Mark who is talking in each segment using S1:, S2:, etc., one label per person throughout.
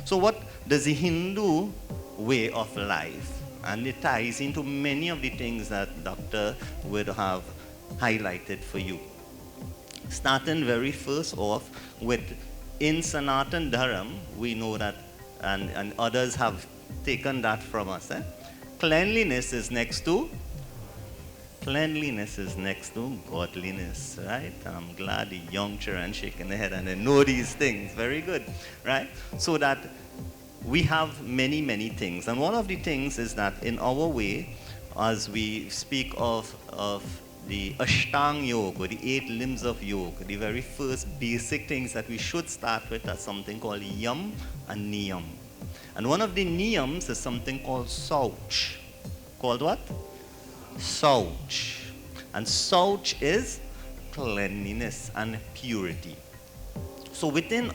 S1: So what does the Hindu way of life, and it ties into many of the things that Doctor would have highlighted for you. Starting very first off with, in Sanatan Dharma, we know that, and others have taken that from us. Cleanliness is next to godliness, right? I'm glad the young children shaking their head and they know these things. Very good, right? So that we have many, many things. And one of the things is that in our way, as we speak of the Ashtang Yoga, or the 8 limbs of yoga, the very first basic things that we should start with are something called Yam and Niyam. And one of the Niyams is something called Sauch. Called what? Sauch. And Sauch is cleanliness and purity. So within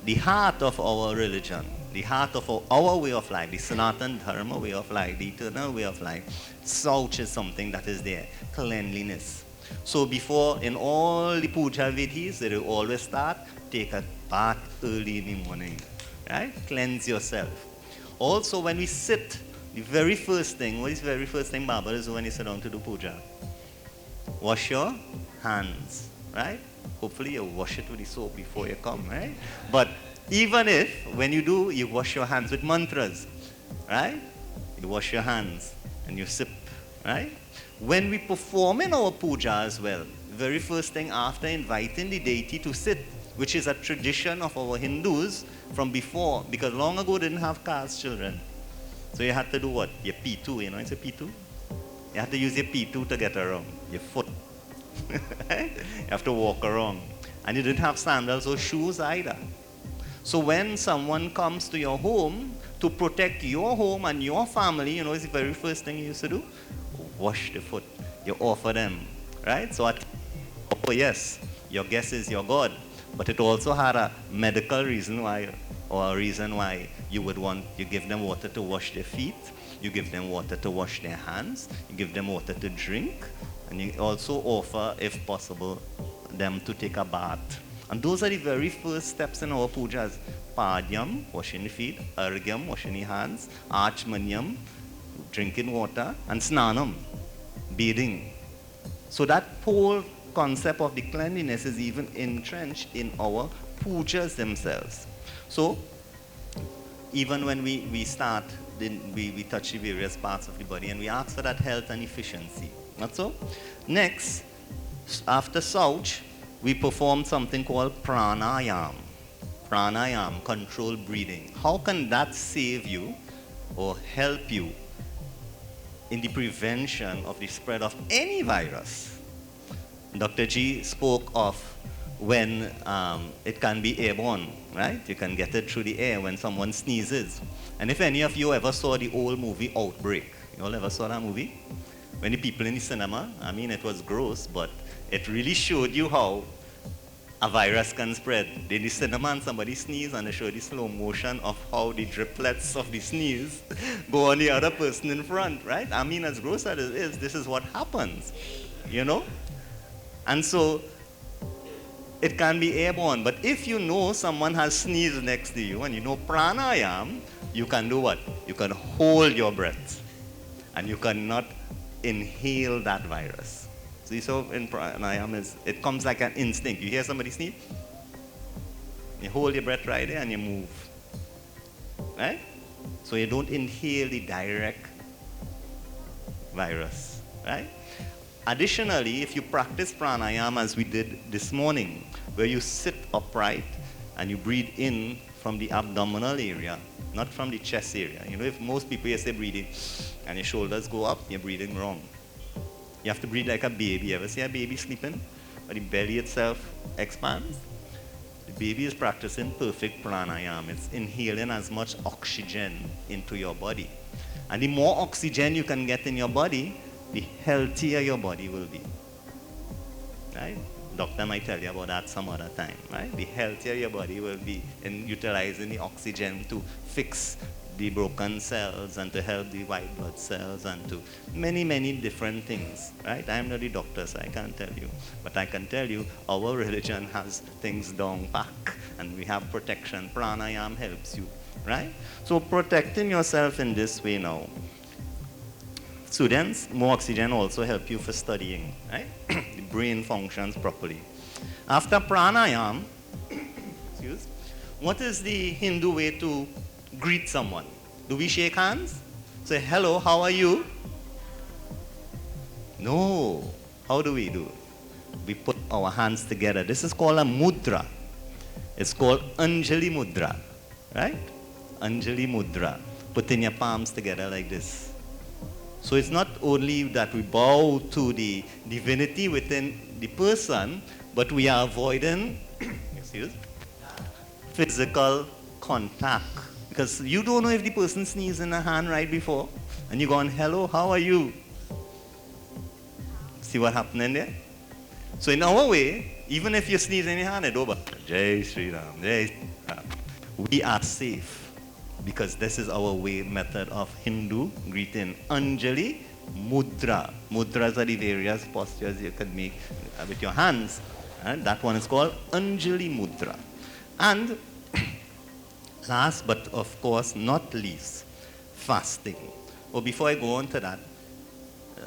S1: the heart of our religion, the heart of our way of life, the Sanatan Dharma way of life, the eternal way of life, Sauch is something that is there, cleanliness. So before, in all the puja vidhis, they will always start, take a bath early in the morning, right? Cleanse yourself. Also, when we sit, the very first thing, what is the very first thing Baba is when you sit down to do puja? Wash your hands, right? Hopefully you wash it with the soap before you come, right? But even if, when you do, you wash your hands with mantras, right? You wash your hands and you sip, right? When we perform in our puja as well, the very first thing after inviting the deity to sit, which is a tradition of our Hindus from before, because long ago they didn't have caste children. So you had to do what? Your P2, you know, it's a P2? You have to use your P2 to get around, your foot. You have to walk around. And you didn't have sandals or shoes either. So when someone comes to your home to protect your home and your family, you know, it's the very first thing you used to do? Wash the foot. You offer them, right? So, oh yes, your guest is your God. But it also had a medical reason why, or a reason why you give them water to wash their feet, you give them water to wash their hands, you give them water to drink, and you also offer, if possible, them to take a bath. And those are the very first steps in our pujas. Padyam, washing the feet, Argyam, washing the hands, Achmanyam, drinking water, and Snanam, bathing. So that whole concept of the cleanliness is even entrenched in our pujas themselves. So, even when we start, then we touch the various parts of the body and we ask for that health and efficiency. Not so? Next, after Sauch, we perform something called pranayam. Pranayam, controlled breathing. How can that save you or help you in the prevention of the spread of any virus? Dr. G spoke of when it can be airborne, right? You can get it through the air when someone sneezes. And if any of you ever saw the old movie Outbreak, you all ever saw that movie? When the people in the cinema, I mean, it was gross, but it really showed you how a virus can spread. In the cinema and somebody sneeze and they show the slow motion of how the driplets of the sneeze go on the other person in front, right? I mean, as gross as it is, this is what happens, you know? And so, it can be airborne, but if you know someone has sneezed next to you and you know pranayam, you can do what? You can hold your breath and you cannot inhale that virus. See, so in pranayam, it comes like an instinct. You hear somebody sneeze, you hold your breath right there and you move, right? So you don't inhale the direct virus, right? Additionally, if you practice pranayama as we did this morning, where you sit upright and you breathe in from the abdominal area, not from the chest area. You know, if most people you say breathing and your shoulders go up, you're breathing wrong. You have to breathe like a baby. You ever see a baby sleeping? Or the belly itself expands? The baby is practicing perfect pranayama. It's inhaling as much oxygen into your body. And the more oxygen you can get in your body, the healthier your body will be. Right? Doctor might tell you about that some other time, right? The healthier your body will be in utilizing the oxygen to fix the broken cells and to help the white blood cells and to many, many different things, right? I'm not a doctor, so I can't tell you. But I can tell you our religion has things down pack and we have protection. Pranayam helps you, right? So protecting yourself in this way now. Students, more oxygen also help you for studying, right? The brain functions properly. After pranayam, what is the Hindu way to greet someone? Do we shake hands? Say, hello, how are you? No. How do we do? We put our hands together. This is called a mudra. It's called Anjali Mudra, right? Anjali Mudra. Putting your palms together like this. So it's not only that we bow to the divinity within the person, but we are avoiding physical contact. Because you don't know if the person sneezed in a hand right before, and you go on, hello, how are you? See what happened there? So in our way, even if you sneeze in your hand, it's over. Jai Sri Ram, Jai Sri Ram. We are safe. Because this is our way method of Hindu greeting. Anjali Mudra. Mudras are the various postures you can make with your hands. And that one is called Anjali Mudra. And last but of course not least, fasting. Oh, before I go on to that,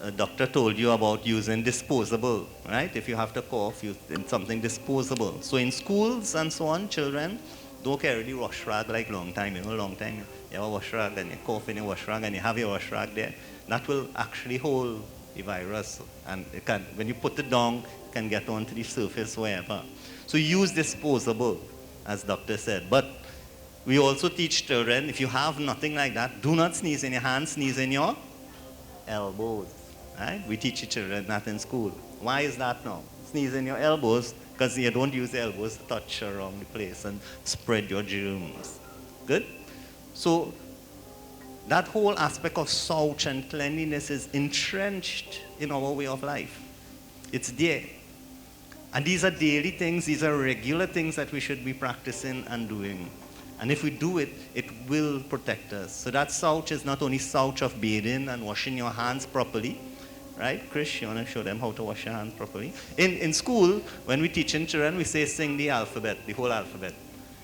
S1: a doctor told you about using disposable, right? If you have to cough, use something disposable. So in schools and so on, children don't carry the wash rag like long time, long time. You have a wash rag and you cough in your wash rag and you have your wash rag there. That will actually hold the virus. And it can, when you put it down, it can get onto the surface wherever. So use disposable, as doctor said. But we also teach children, if you have nothing like that, do not sneeze in your hands, sneeze in your elbows. Right? We teach the children that in school. Why is that now? Sneeze in your elbows, because you don't use the elbows to touch around the place and spread your germs. Good? So that whole aspect of shauch and cleanliness is entrenched in our way of life. It's there. And these are daily things, these are regular things that we should be practicing and doing. And if we do it, it will protect us. So that shauch is not only shauch of bathing and washing your hands properly, right? Chris, you want to show them how to wash your hands properly? In school, when we teach children, we say sing the alphabet, the whole alphabet.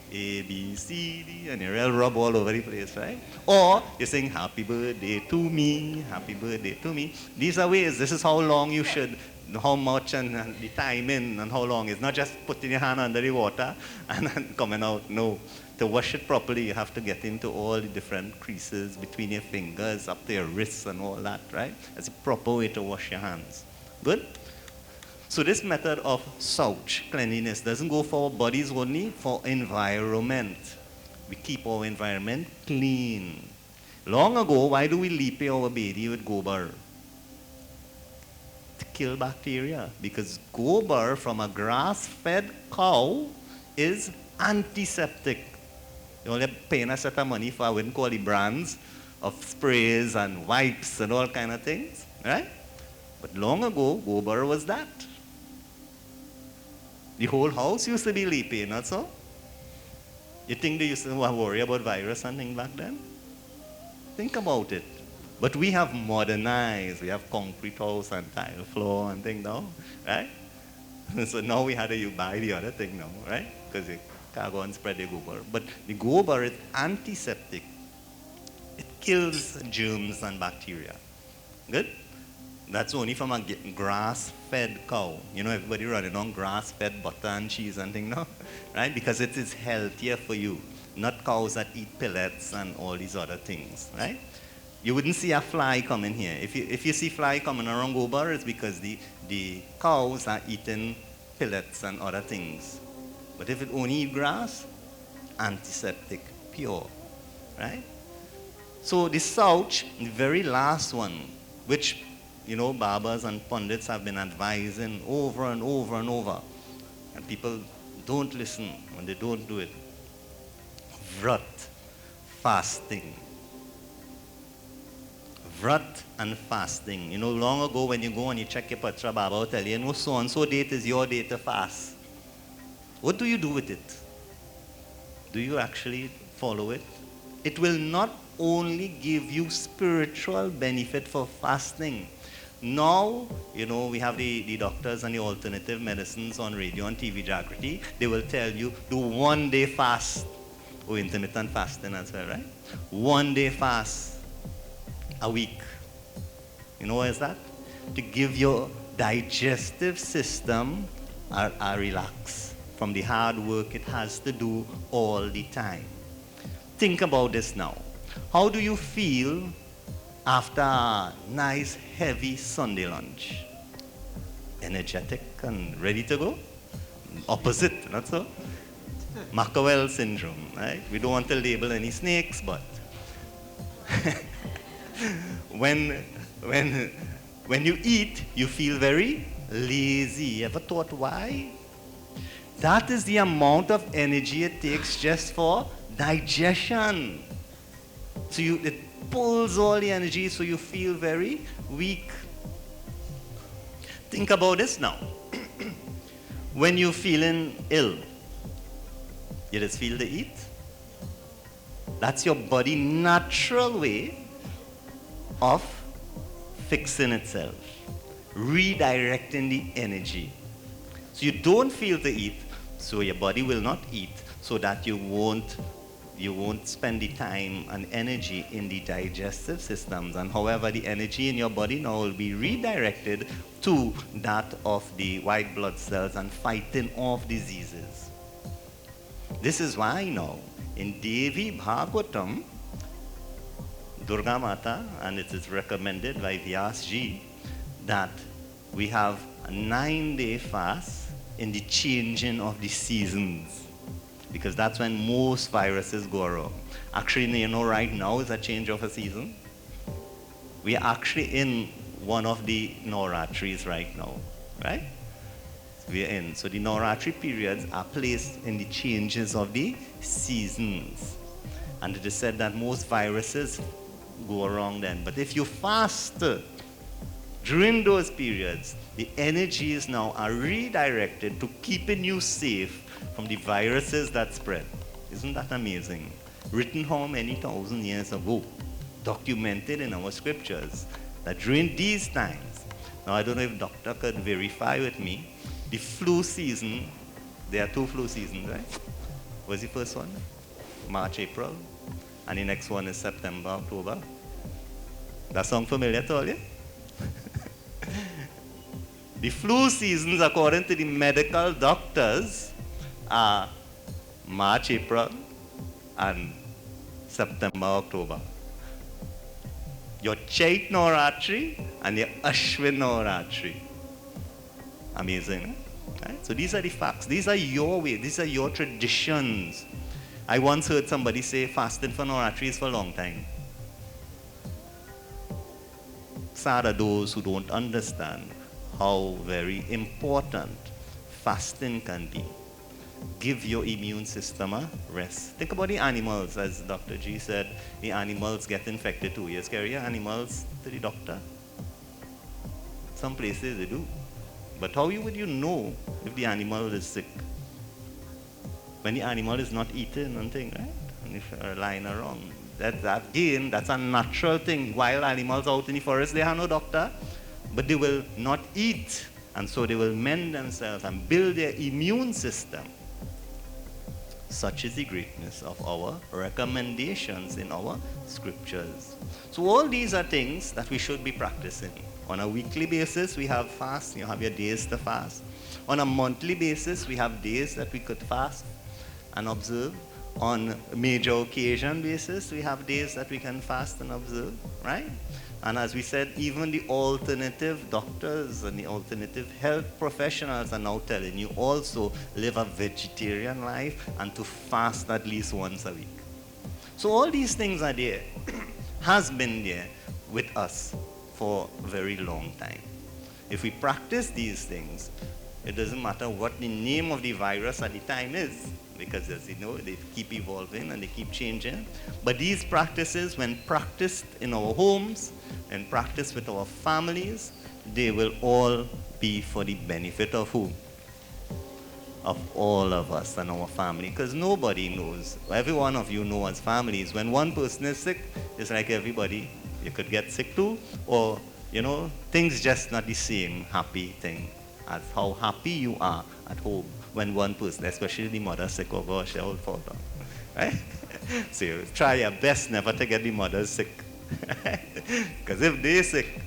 S1: A, B, C, D, and you really rub all over the place, right? Or you sing happy birthday to me, happy birthday to me. These are ways, this is how long you should, how much and the timing and how long. It's not just putting your hand under the water and then coming out, no. To wash it properly, you have to get into all the different creases between your fingers, up to your wrists and all that, right? That's a proper way to wash your hands. Good? So this method of shauch, cleanliness, doesn't go for our bodies only, for environment. We keep our environment clean. Long ago, why do we leap our baby with gobar? To kill bacteria. Because gobar from a grass-fed cow is antiseptic. You only paying a set of money for, I wouldn't call it brands, of sprays and wipes and all kind of things, right? But long ago, gobar was that. The whole house used to be leaping, not so? You think they used to worry about virus and things back then? Think about it. But we have modernized. We have concrete house and tile floor and things now, right? So now we had to buy the other thing now, right? Because you can't go and spread the gobar. But the gobar is antiseptic. It kills germs and bacteria. Good? That's only from a grass-fed cow. You know, everybody running on grass-fed butter and cheese and things now, right? Because it is healthier for you, not cows that eat pellets and all these other things, right? You wouldn't see a fly coming here. If you see fly coming around gobar, it's because the cows are eating pellets and other things. But if it only eat grass, antiseptic, pure, right? So the shauch, the very last one, which you know, Babas and Pundits have been advising over and over and over. And people don't listen when they don't do it. Vrat, fasting. Vrat and fasting. You know, long ago when you go and you check your Patra, Baba will tell you, no, so-and-so date is your day to fast. What do you do with it? Do you actually follow it? it will not only give you spiritual benefit for fasting. Now, we have the doctors and the alternative medicines on radio and TV Jaagriti. They will tell you, do 1 day fast. Or intermittent fasting as well, right? 1 day fast a week. You know what is that? To give your digestive system a relax from the hard work it has to do all the time. Think about this now. How do you feel after a nice heavy Sunday lunch? Energetic and ready to go? Opposite, not so? Macawell syndrome, right? We don't want to label any snakes, but when you eat, you feel very lazy. Ever thought why? That is the amount of energy it takes just for digestion. So it pulls all the energy, so you feel very weak. Think about this now. When you're feeling ill, you just feel to eat. That's your body's natural way of fixing itself, redirecting the energy. So you don't feel to eat, so your body will not eat, so that you won't spend the time and energy in the digestive systems. And however, the energy in your body now will be redirected to that of the white blood cells and fighting off diseases. This is why now, in Devi Bhagavatam, Durga Mata, and it is recommended by Vyasji, that we have a 9-day fast in the changing of the seasons, because that's when most viruses go around. Actually, right now is a change of a season. We are actually in one of the Navratris right now, right? We are in. So the Navratri periods are placed in the changes of the seasons. And it is said that most viruses go around then. But if you fast during those periods, the energies now are redirected to keeping you safe from the viruses that spread. Isn't that amazing? Written how many thousand years ago, documented in our scriptures, that during these times, now I don't know if doctor could verify with me, the flu season, there are 2 flu seasons, right? What's the first one? March, April. And the next one is September, October. That sound familiar to all you? The flu seasons, according to the medical doctors, are March, April, and September, October. Your Chait Navratri and your Ashwin Navratri. Amazing, right? So these are the facts. These are your way. These are your traditions. I once heard somebody say fasting for Navratri is for a long time. Sad are those who don't understand how very important fasting can be. Give your immune system a rest. Think about the animals, as Dr. G said, the animals get infected too. You carry your animals to the doctor. Some places they do. But how would you know if the animal is sick? When the animal is not eating and things, right? And if you're lying around. That's a natural thing. Wild animals out in the forest, they have no doctor, but they will not eat. And so they will mend themselves and build their immune system. Such is the greatness of our recommendations in our scriptures. So all these are things that we should be practicing. On a weekly basis, we have fast. You have your days to fast. On a monthly basis, we have days that we could fast and observe. On a major occasion basis, we have days that we can fast and observe, right? And as we said, even the alternative doctors and the alternative health professionals are now telling you also live a vegetarian life and to fast at least once a week. So all these things are there, has been there with us for a very long time. If we practice these things, it doesn't matter what the name of the virus at the time is, because as you know, they keep evolving and they keep changing. But these practices, when practiced in our homes and practiced with our families, they will all be for the benefit of who? of all of us and our family, because nobody knows. Every one of you know as families, when one person is sick, it's like everybody, you could get sick too, or, things just not the same happy thing as how happy you are at home when one person, especially the mother, sick, oh gosh, they all fall down, right? So you try your best never to get the mother sick, because if they're sick,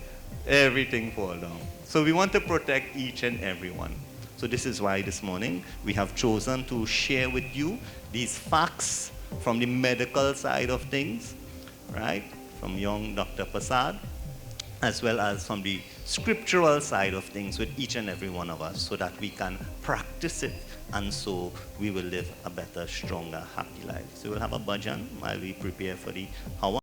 S1: everything fall down. So we want to protect each and every one. So this is why this morning we have chosen to share with you these facts from the medical side of things, right? From young Dr. Prasad, as well as from the scriptural side of things with each and every one of us, so that we can practice it, and so we will live a better, stronger, happy life. So we'll have a bhajan while we prepare for the Hawan.